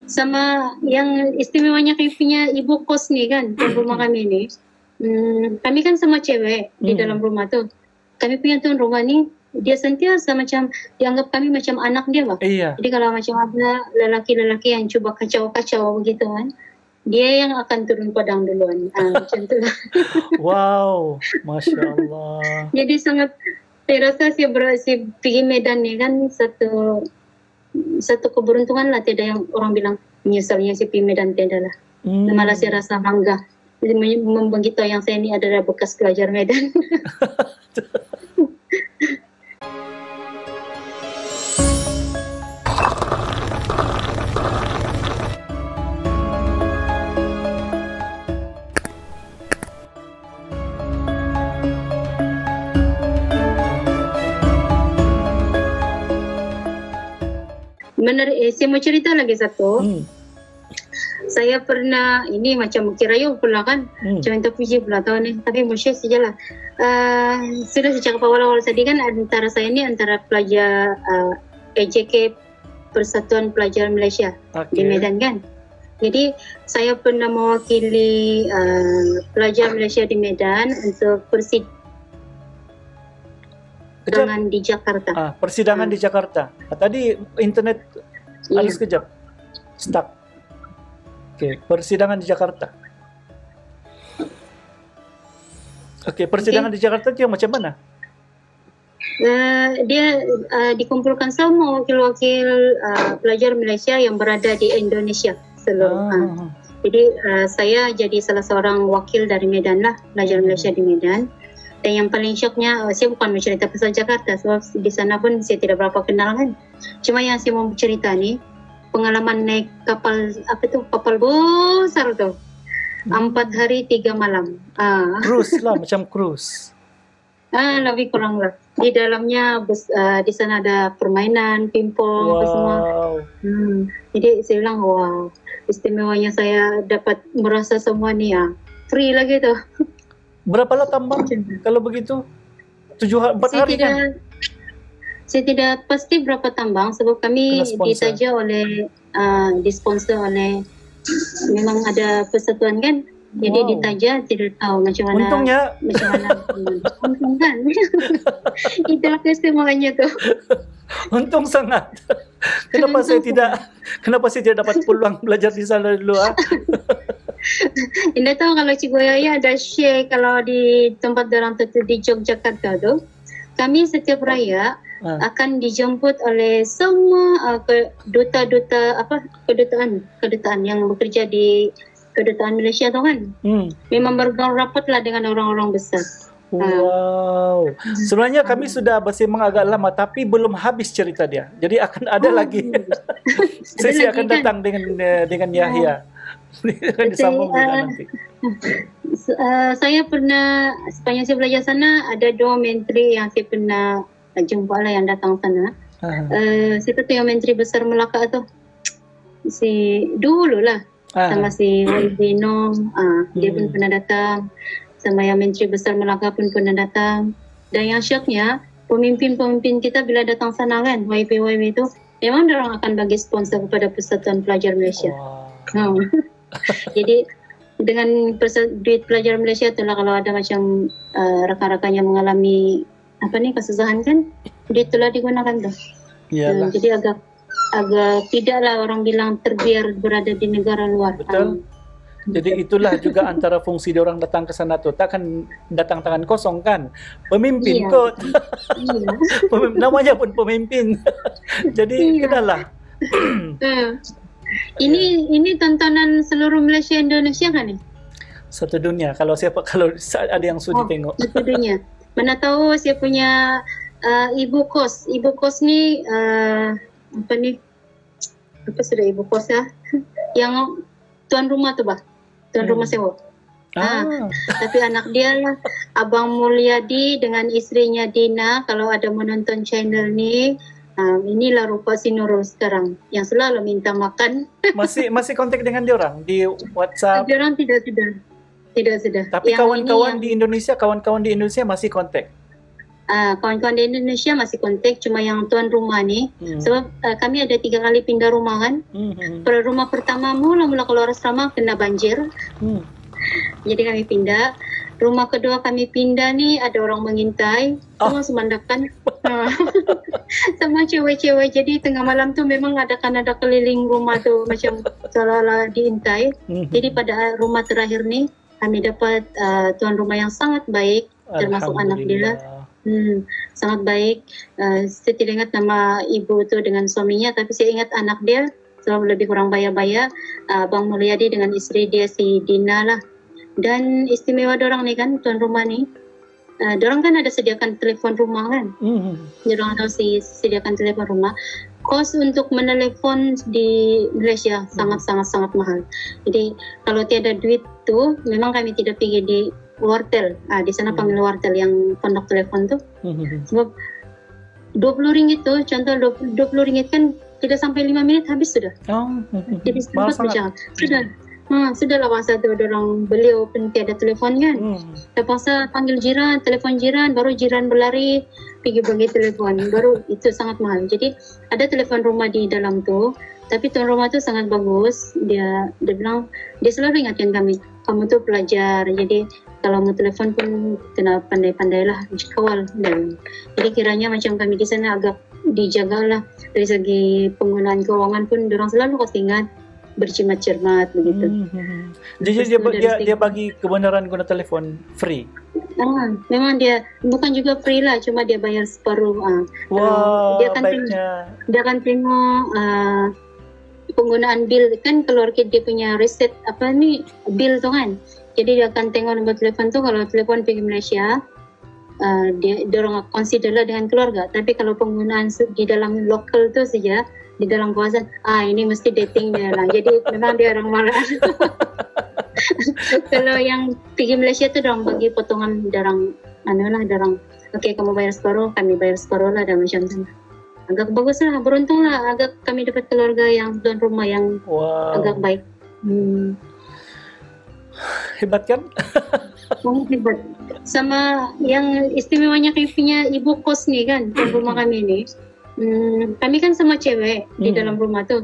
Sama yang istimewanya kami punya ibu kos nih kan, di rumah kami nih. Kami kan sama cewek di dalam rumah tuh. Kami punya tuan rumah nih, dia sentiasa macam dianggap kami macam anak dia lah. Iya. Jadi kalau macam ada lelaki-lelaki yang coba kacau-kacau begitu kan, dia yang akan turun padang duluan. Macam tu. Wow, Masya Allah. Jadi sangat, saya rasa si pergi Medan ni kan satu keberuntungan lah, tiada yang orang bilang menyesalnya si pergi Medan, tiada lah. Malah saya rasa bangga. Memberitahu yang saya ni adalah bekas pelajar Medan. Saya mau cerita lagi satu. Saya pernah, ini macam kirayo pula kan, macam itu puji pula tahun ni, tapi mau share sajalah. Sudah saya cakap awal-awal tadi kan, antara saya ni antara pelajar PJK Persatuan Pelajar Malaysia di Medan kan. Jadi saya pernah mewakili pelajar Malaysia di Medan untuk persidangan di Jakarta. Persidangan di Jakarta. Tadi internet ada sekejap stuck. Oke, persidangan di Jakarta. Oke, persidangan di Jakarta itu yang macam mana? Dia dikumpulkan semua wakil-wakil pelajar Malaysia yang berada di Indonesia seluruh. Jadi saya jadi salah seorang wakil dari Medan lah, pelajar Malaysia di Medan. Dan yang paling syoknya, saya bukan mencerita pasal Jakarta, sebab di sana pun saya tidak berapa kenal kan. Cuma yang saya mau cerita ni, pengalaman naik kapal, kapal besar tu. 4 hari 3 malam. Cruise lah, macam cruise. Lebih kurang lah. Di dalamnya, di sana ada permainan, pimpong, semua. Jadi saya bilang, wow, istimewanya saya dapat merasa semua ni free lagi tu. Berapa lah tambang kalau begitu? 4 hari kan? Saya tidak pasti berapa tambang, sebab kami ditaja oleh, disponsor oleh, memang ada persatuan kan. Jadi ditaja, tidak tahu macam mana. Untungnya. Macam mana. Untung kan. Itulah keistimewanya tu. Untung sangat. Kenapa saya tidak dapat peluang belajar di sana dulu? Tidak tahu kalau Cikgu Yaya ada share kalau di tempat dorang tu di Yogyakarta tu, kami setiap raya akan dijemput oleh semua kedutaan yang bekerja di kedutaan Malaysia tu kan. Memang bergaul rapat lah dengan orang-orang besar. Wow. Sebenarnya kami sudah bersembang agak lama, tapi belum habis cerita dia. Jadi akan ada lagi. Saya akan datang dengan Yahya. Akan disambung juga nanti. Saya pernah, sepanjang saya belajar sana, ada 2 menteri yang saya pernah jumpa lah yang datang sana. Siapa tu yang menteri besar Melaka tu? Si dulu lah. Sama si Wino, dia pun pernah datang. Sama yang menteri besar Melaka pun pernah datang. Dan yang syoknya, pemimpin-pemimpin kita bila datang sana kan, YP itu, memang orang akan bagi sponsor kepada Persatuan Pelajar Malaysia. Jadi dengan duit pelajar Malaysia itulah, kalau ada macam rakan-rakan yang mengalami kesusahan kan, duit itulah digunakan tu. Jadi agak tidaklah orang bilang terbiar berada di negara luar. Betul. Jadi itulah juga antara fungsi dia orang datang ke sana tu. Takkan datang tangan kosong kan. Pemimpin kot. Namanya pun pemimpin. Jadi kenalah. Ini tontonan seluruh Malaysia Indonesia kan ni? Satu dunia. Kalau ada yang sudi tengok. Satu dunia. Mana tahu saya punya ibu kos. Ibu kos ni apa sudah ibu kos ya? Yang tuan rumah tu bah. Tuan rumah sewa. Tapi anak dia lah, Abang Mulyadi dengan istrinya Dina. Kalau ada menonton channel ni, inilah rupa si Nurul sekarang yang selalu minta makan. Masih kontak dengan dia orang di WhatsApp? Dia orang tidak sudah. Tapi kawan-kawan di Indonesia masih kontak? kawan-kawan di Indonesia masih kontak, cuma yang tuan rumah nih. Sebab kami ada 3 kali pindah rumah kan. Pada rumah pertama mula-mula keluar asrama kena banjir. Jadi kami pindah. Rumah kedua kami pindah nih, ada orang mengintai, semua semandakan. Sama cewek-cewek, jadi tengah malam tuh memang ada keliling rumah tuh macam seolah-olah diintai. Jadi pada rumah terakhir nih kami dapat tuan rumah yang sangat baik, termasuk anak dia. Sangat baik. Saya tidak ingat nama ibu itu dengan suaminya, tapi saya ingat anak dia selalu lebih kurang baya-baya. Bang Mulyadi dengan istri dia si Dina lah. Dan istimewa dorang nih kan, tuan rumah nih, dorang kan ada sediakan telepon rumah kan. Dorang ada sediakan telepon rumah. Kos untuk menelepon di Malaysia sangat mahal. Jadi kalau tiada duit tuh, memang kami tidak pergi di wartel. Di sana panggil wartel yang pondok telepon tuh. Sebab 20 ringgit tuh, contoh 20 ringgit kan tidak sampai 5 menit habis sudah. Jadi sempat berjalan. Sudahlah masa tu orang beliau pun tiada telefon kan. Terpaksa panggil jiran, telefon jiran, baru jiran berlari pergi bagi telefon. Baru itu sangat mahal. Jadi ada telefon rumah di dalam tu, tapi tuan rumah tu sangat bagus. Dia bilang, dia selalu ingatkan kami, kamu tu pelajar, jadi kalau mau telefon pun kena pandai-pandai lah kawal. Jadi kiranya macam kami di sana agak dijagalah dari segi penggunaan keuangan pun orang selalu kasih ingat, bercermat-cermat begitu. Jadi dia bagi kebenaran guna telefon free. Memang dia bukan juga free lah, cuma dia bayar separuh. Dia akan tengok penggunaan bil kan, keluar dia punya reset bil tu kan. Jadi dia akan tengok nombor telefon tu, kalau telefon pergi Malaysia, dia orang consider lah dengan keluarga. Tapi kalau penggunaan di dalam lokal tu saja, di dalam kawasan, ini mesti dating dia lah. Jadi memang dia orang marah. Kalau yang pergi Malaysia tu orang bagi potongan darang, okey kamu bayar separuh, kami bayar separuh lah, dan macam tu. Agak bagus lah, beruntung lah agak kami dapat keluarga yang tuan rumah yang agak baik. Hebat kan? Hebat. Sama yang istimewanya kami punya ibu kos ni kan, tuan rumah kami ni. Kami kan sama cewek di dalam rumah tu.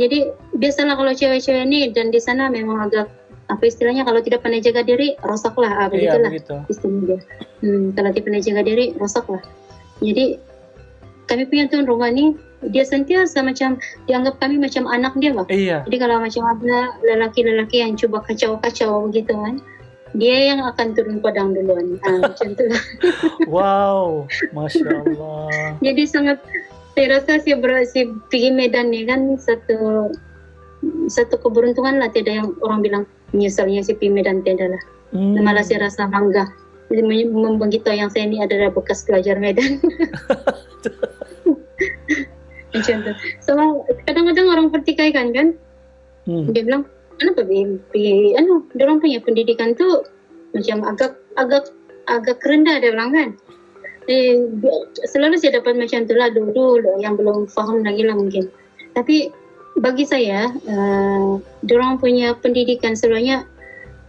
Jadi biasalah kalau cewek-cewek ni, dan di sana memang agak apa istilahnya, kalau tidak pandai jaga diri rosaklah, begitulah istilah dia. Kalau tidak pandai jaga diri rosaklah. Jadi kami punya tuan rumah ni, dia sentiasa macam dianggap kami macam anak dia lah. Jadi kalau macam ada lelaki-lelaki yang cuba kacau-kacau begitu kan, dia yang akan turun padang duluan. Macam tu lah. Wow, Masya Allah. Jadi sangat, saya rasa si pergi Medan ni kan satu keberuntungan lah. Tiada yang orang bilang menyesalnya si pergi Medan, tiada lah. Malah saya rasa bangga memberitahu yang saya ni adalah bekas pelajar Medan. Macam tu. So kadang-kadang orang pertikaikan kan, dia bilang, kenapa pergi diorang punya pendidikan tu macam agak rendah, dia bilang kan. Selalu saya dapat macam tu lah, dulu yang belum faham lagi lah mungkin. Tapi bagi saya, diorang punya pendidikan sebenarnya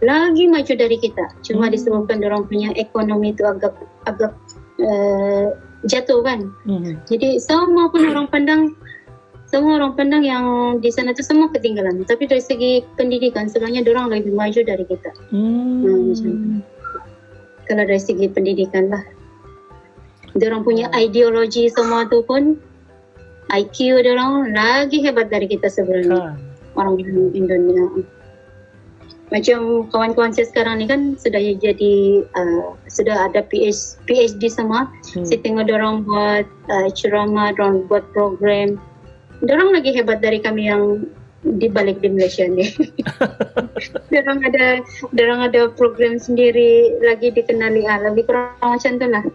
lagi maju dari kita. Cuma disebabkan diorang punya ekonomi tu agak jatuh kan. Jadi semua orang pandang yang di sana tu semua ketinggalan. Tapi dari segi pendidikan sebenarnya diorang lebih maju dari kita. Kalau dari segi pendidikan lah, diorang punya ideologi semua tu pun, IQ diorang lagi hebat dari kita sebenarnya. Orang Indonesia. Macam kawan-kawan saya sekarang ni kan sudah jadi sudah ada PhD semua. Saya tengok diorang buat ceramah, diorang buat program. Diorang lagi hebat dari kami yang dibalik di Malaysia ni. Diorang ada program sendiri, lagi dikenali, lebih kurang macam tu lah.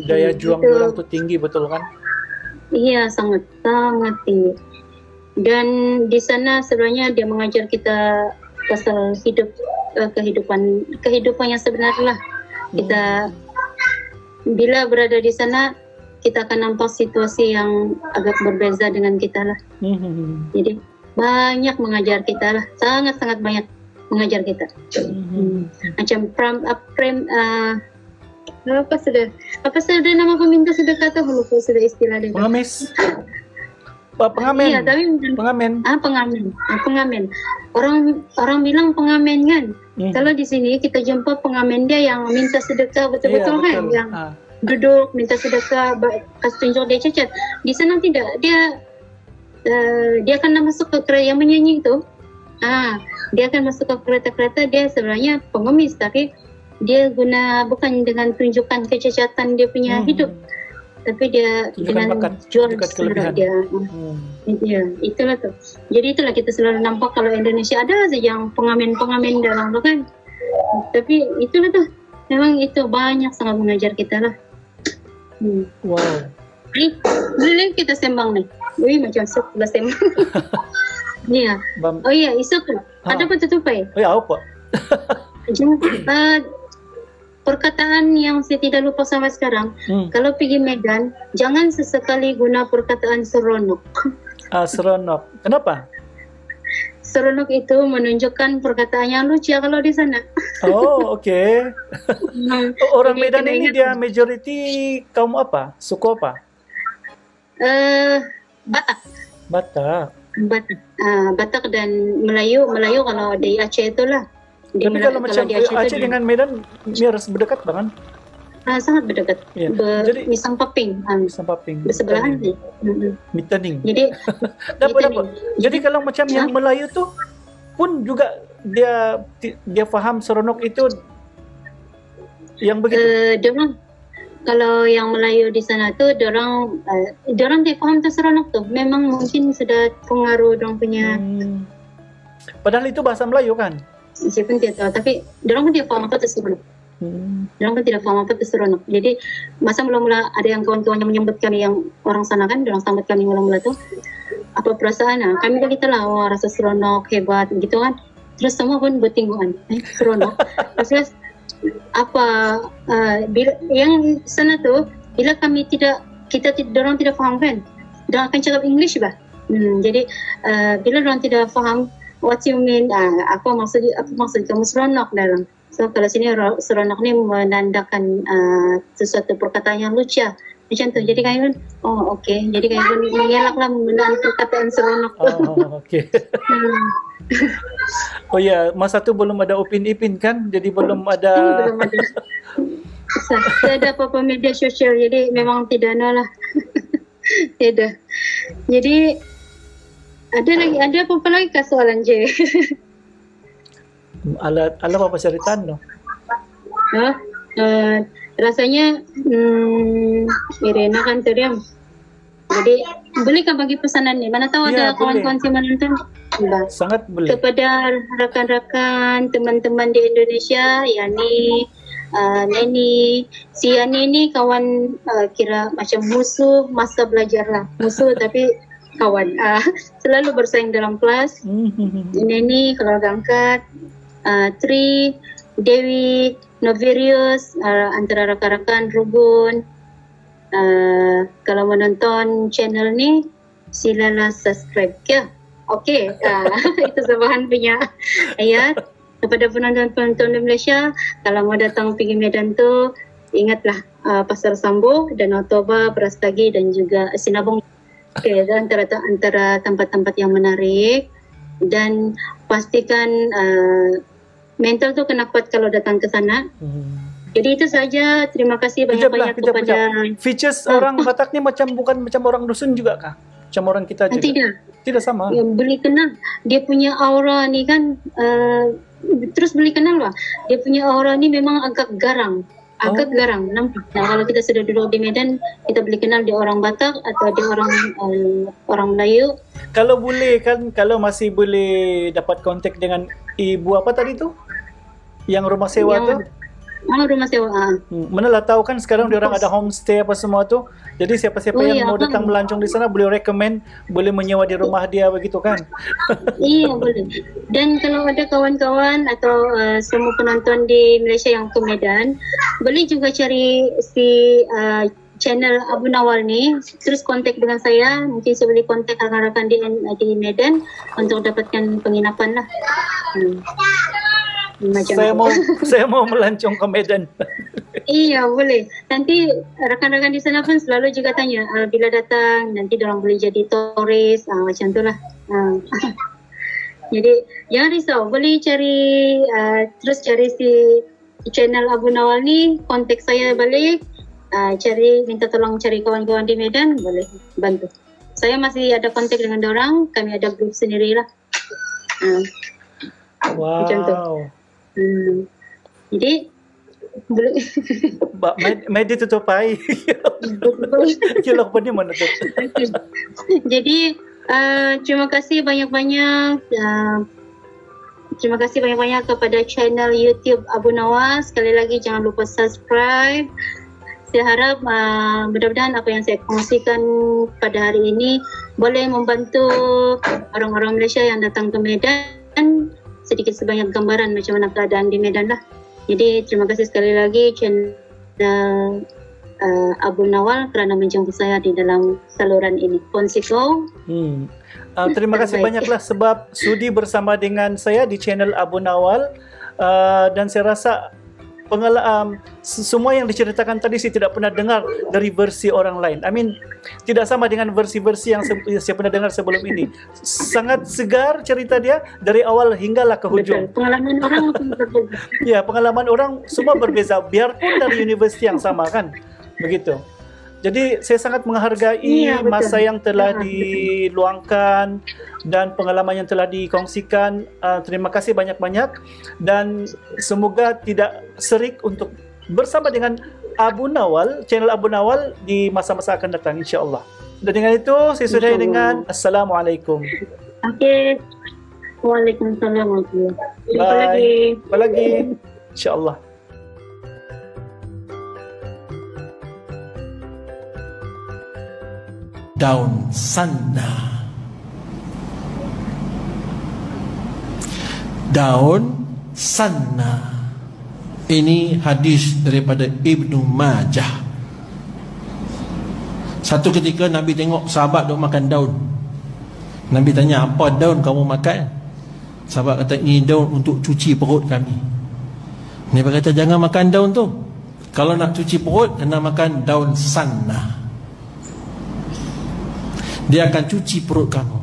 Daya juang diorang tu tinggi, betul kan? Iya, sangat tinggi. Dan di sana sebenarnya dia mengajar kita pasal kehidupan yang sebenar lah. Kita bila berada di sana, kita akan nampak situasi yang agak berbeza dengan kita lah. Jadi banyak mengajar kita lah, sangat banyak mengajar kita. Macam Apa sudah nama peminta sedekah atau lupa sudah istilah dia? Pengemis. Pengamen. Iya, tapi pengamen. Pengamen. Orang bilang pengamen kan. Kalau di sini kita jumpa pengamen dia yang minta sedekah betul-betul Iya, kan, betul. yang duduk minta sedekah, kasih tunjuk dia cacat. Di sana tidak, dia akan masuk ke kereta yang menyanyi itu. Dia akan masuk ke kereta-kereta, dia sebenarnya pengemis tapi dia guna bukan dengan tunjukkan kecacatan dia punya hidup, tapi dia dengan jual selera dia. Ya, itulah tuh. Jadi itulah kita selalu nampak kalau Indonesia ada saja yang pengamen-pengamen dalam tu kan. Tapi itulah tuh, memang itu banyak sangat mengajar kita lah. Wow. Boleh kita sembang nih. Wih, macam sok lah sembang. Iya. Oh iya, isok ada apa tutupai? Oh ya, apa? Perkataan yang saya tidak lupa sampai sekarang, kalau pergi Medan, jangan sesekali guna perkataan seronok. Seronok. Kenapa? Seronok itu menunjukkan perkataan yang lucu kalau di sana. Oh, oke. Orang Jadi Medan kena ini ingat. dia majority kaum apa? Suku apa? Batak. Batak. Batak dan Melayu kalau di Aceh itulah. Tapi kalau macam di Aceh Aceh dengan Medan, dia harus berdekat banget. sangat berdekat. Iya. Jadi Misang Paping. Sampaping. Bersebelahan sih. Mitaning. Jadi dapat. Jadi kalau macam yang Melayu tuh pun juga dia faham seronok itu yang begitu. Kalau yang Melayu di sana tuh dorang tidak faham tuh seronok tuh. Memang mungkin sudah pengaruh dorang punya. Padahal itu bahasa Melayu kan? Saya pun tidak tahu, tapi dorang pun tidak faham apa tuh seronok. Dorang pun tidak faham apa tuh seronok. Jadi masa mula-mula ada yang kawan-kawan yang menyambut kami yang orang sana kan, dorang sambut kami mula-mula tuh. Apa perasaan? Kami kita lah, rasa seronok, hebat gitu kan. Terus semua pun bertingguan, seronok. Terus yang sana tuh bila kami dorang tidak faham kan, dorang akan cakap English bah. Jadi bila dorang tidak faham what you mean, apa maksud kamu seronok dalam. So kalau sini seronok ni menandakan sesuatu perkataan yang lucu macam tu. Jadi kami pun okey. Jadi kami pun mengelaklah menggunakan perkataan seronok tu. Okey. Oh ya, masa tu belum ada Upin Ipin kan? Jadi belum ada. Belum ada. Saya ada apa-apa media sosial, jadi memang tidak ada lah. Tidak. Jadi ada apa lagi kah soalan je? Alat apa ceritaan no? Rasanya Irena kan teriam. Jadi bolehkah bagi pesanan ni? Mana tahu Ya, ada kawan-kawan si menonton. Sangat boleh. Kepada rakan-rakan teman-teman di Indonesia, Yani, Neni, si Yani ni kawan kira macam musuh masa belajar lah. Musuh tapi kawan. Selalu bersaing dalam kelas. Neni keluarga angkat, Tri, Dewi, Novirius, antara rakan-rakan Rubun. Kalau menonton channel ni, silalah subscribe ya. Okey, itu Sabahan punya ayat. Kepada penonton-penonton di Malaysia, kalau mau datang pergi Medan tu, ingatlah Pasar Sambu, Danau Toba, Brastagi dan juga Sinabung. Okey, itu antara tempat-tempat yang menarik. Dan pastikan mental tu kena kuat kalau datang ke sana. Jadi itu saja. Terima kasih banyak-banyak kepada features orang Batak ni bukan macam orang dusun juga kah? Macam orang kita juga? Tidak sama. Ya, boleh kenal. Dia punya aura ni kan terus boleh kenal lah. Dia punya aura ni memang agak garang. Garang. Nampak. Kalau kita sudah duduk di Medan, kita boleh kenal dia orang Batak atau dia orang Melayu. Kalau boleh kan, kalau masih boleh dapat kontak dengan ibu apa tadi tu? Yang rumah sewa tu? Rumah sewa. Manalah tahu kan sekarang dia orang ada homestay apa semua tu. Jadi siapa-siapa yang mau datang melancong di sana boleh recommend, boleh menyewa di rumah dia begitu kan? Iya boleh. Dan kalau ada kawan-kawan atau semua penonton di Malaysia yang ke Medan, boleh juga cari si channel Abu Nawal ni, terus kontak dengan saya. Mungkin saya boleh kontak rakan-rakan di Medan untuk dapatkan penginapan lah. macam saya mau melancong ke Medan. Iya, boleh. Nanti rakan-rakan di sana pun selalu juga tanya, bila datang nanti orang boleh jadi turis, macam itulah. Jadi jangan risau, boleh cari terus cari si channel Abu Nawal ni, kontak saya balik, minta tolong cari kawan-kawan di Medan, boleh bantu. Saya masih ada kontak dengan orang, kami ada grup sendirilah. Wow. Macam tu. Jadi boleh. Medi tutupai. Kilo pa ni mana tu. Jadi terima kasih banyak-banyak. Terima kasih banyak-banyak kepada channel YouTube Abu Nawal. Sekali lagi jangan lupa subscribe. Saya harap mudah-mudahan apa yang saya kongsikan pada hari ini boleh membantu orang-orang Malaysia yang datang ke Medan sedikit sebanyak gambaran macam mana keadaan di Medan lah. Jadi terima kasih sekali lagi channel Abu Nawal kerana menjemput saya di dalam saluran ini. Ponsiko. Terima kasih banyaklah sebab sudi bersama dengan saya di channel Abu Nawal, dan saya rasa semua yang diceritakan tadi saya tidak pernah dengar dari versi orang lain. I mean, tidak sama dengan versi-versi yang saya pernah dengar sebelum ini. Sangat segar cerita dia dari awal hinggalah ke hujung. Betul. Pengalaman orang berbeza. Ya, pengalaman orang semua berbeza, biarpun dari universiti yang sama kan. Begitu. Jadi saya sangat menghargai masa yang telah diluangkan dan pengalaman yang telah dikongsikan. Terima kasih banyak-banyak dan semoga tidak serik untuk bersama dengan Abu Nawal, channel Abu Nawal di masa-masa akan datang insya-Allah. Dan dengan itu saya sudahi dengan Assalamualaikum. Okey. Waalaikumsalam. Bye. Jumpa lagi. Insya-Allah. Daun sanna. Daun sanna. Ini hadis daripada Ibnu Majah. Satu ketika Nabi tengok sahabat duk makan daun. Nabi tanya, apa daun kamu makan? Sahabat kata, ini daun untuk cuci perut kami. Nabi kata, jangan makan daun tu. Kalau nak cuci perut, kena makan daun sanna. Dia akan cuci perut kamu.